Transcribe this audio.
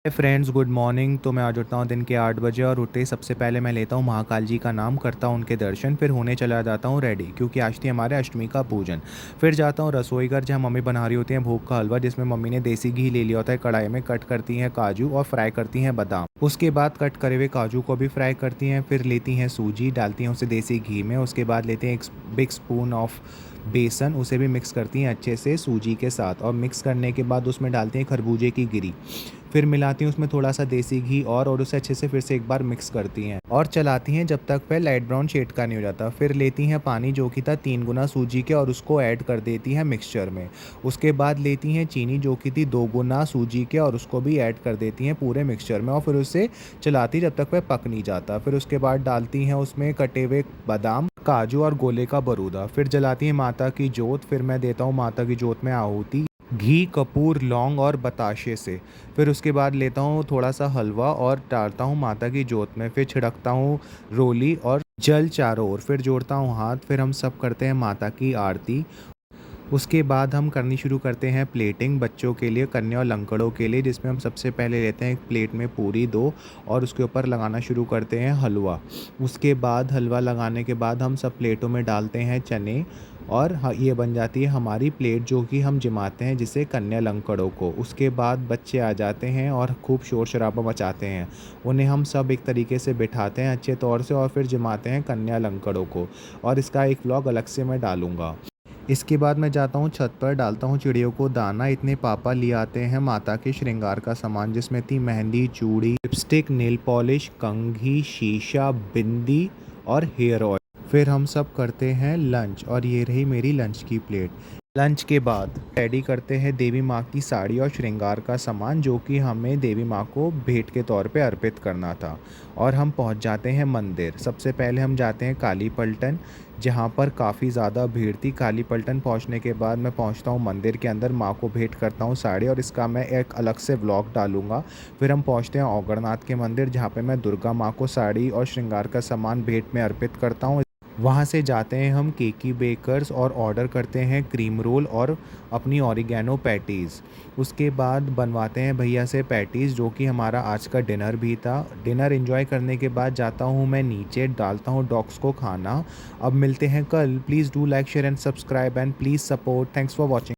Friends, good morning. तो मैं आज उठता हूँ दिन के 8 बजे और उठते ही सबसे पहले मैं लेता हूँ महाकाल जी का नाम, करता हूँ उनके दर्शन, फिर होने चला जाता हूँ रेडी क्योंकि आज थी हमारे अष्टमी का पूजन। फिर जाता हूँ रसोई घर जहाँ मम्मी बना रही होती हैं भोग का हलवा, जिसमें मम्मी ने देसी घी ले लिया होता है कढ़ाई में, कट करती हैं काजू और फ्राई करती हैं बादाम। उसके बाद कट करे हुए काजू को भी फ्राई करती हैं, फिर लेती हैं सूजी, डालती हैं उसे देसी घी में। उसके बाद लेते हैं एक बिग स्पून ऑफ बेसन, उसे भी मिक्स करती हैं अच्छे से सूजी के साथ, और मिक्स करने के बाद उसमें डालती हैं खरबूजे की गिरी। फिर मिलाती हैं उसमें थोड़ा सा देसी घी और उसे अच्छे से फिर से एक बार मिक्स करती हैं और चलाती हैं जब तक वह लाइट ब्राउन शेड का नहीं हो जाता। फिर लेती हैं पानी जो कि था 3 गुना सूजी के और उसको ऐड कर देती हैं मिक्सचर में। उसके बाद लेती हैं चीनी जो कि थी 2 गुना सूजी के और उसको भी ऐड कर देती हैं पूरे मिक्सचर में, और फिर उसे चलाती जब तक वह पक नहीं जाता। फिर उसके बाद डालती हैं उसमें कटे हुए बादाम, काजू और गोले का बरूदा। फिर जलाती हैं माता की जोत। फिर मैं देता हूँ माता की जोत में आहुति घी, कपूर, लौंग और बताशे से। फिर उसके बाद लेता हूँ थोड़ा सा हलवा और डालता हूँ माता की जोत में। फिर छिड़कता हूँ रोली और जल चारों ओर, फिर जोड़ता हूँ हाथ। फिर हम सब करते हैं माता की आरती। उसके बाद हम करनी शुरू करते हैं प्लेटिंग बच्चों के लिए, कन्या और लंगड़ों के लिए, जिसमें हम सबसे पहले लेते हैं एक प्लेट में पूरी दो और उसके ऊपर लगाना शुरू करते हैं हलवा। उसके बाद हलवा लगाने के बाद हम सब प्लेटों में डालते हैं चने, और ये बन जाती है हमारी प्लेट जो कि हम जिमाते हैं जिसे कन्या लंगड़ों को। उसके बाद बच्चे आ जाते हैं और खूब शोर शराबा मचाते हैं। उन्हें हम सब एक तरीके से बिठाते हैं अच्छे तौर से और फिर जिमाते हैं कन्या लंगड़ों को, और इसका एक व्लॉग अलग से मैं डालूँगा। इसके बाद मैं जाता हूँ छत पर, डालता हूँ चिड़ियों को दाना। इतने पापा ले आते हैं माता के श्रृंगार का सामान, जिसमें थी मेहंदी, चूड़ी, लिपस्टिक, नेल पॉलिश, कंघी, शीशा, बिंदी और हेयर ऑयल। फिर हम सब करते हैं लंच, और ये रही मेरी लंच की प्लेट। लंच के बाद रेडी करते हैं देवी माँ की साड़ी और श्रृंगार का सामान, जो कि हमें देवी माँ को भेंट के तौर पे अर्पित करना था। और हम पहुँच जाते हैं मंदिर। सबसे पहले हम जाते हैं काली पलटन, जहाँ पर काफ़ी ज़्यादा भीड़ थी। काली पलटन पहुँचने के बाद मैं पहुँचता हूँ मंदिर के अंदर, माँ को भेंट करता हूँ साड़ी, और इसका मैं एक अलग से व्लॉग डालूँगा। फिर हम पहुँचते हैं औगड़नाथ के मंदिर, जहाँ पे मैं दुर्गा माँ को साड़ी और श्रृंगार का सामान भेंट में अर्पित करता हूँ। वहाँ से जाते हैं हम केकी बेकर्स और ऑर्डर करते हैं क्रीम रोल और अपनी ऑरिगेनो पैटीज़। उसके बाद बनवाते हैं भैया से पैटीज़, जो कि हमारा आज का डिनर भी था। डिनर एंजॉय करने के बाद जाता हूँ मैं नीचे, डालता हूँ डॉग्स को खाना। अब मिलते हैं कल। Please do like, share and subscribe and please support. Thanks for watching.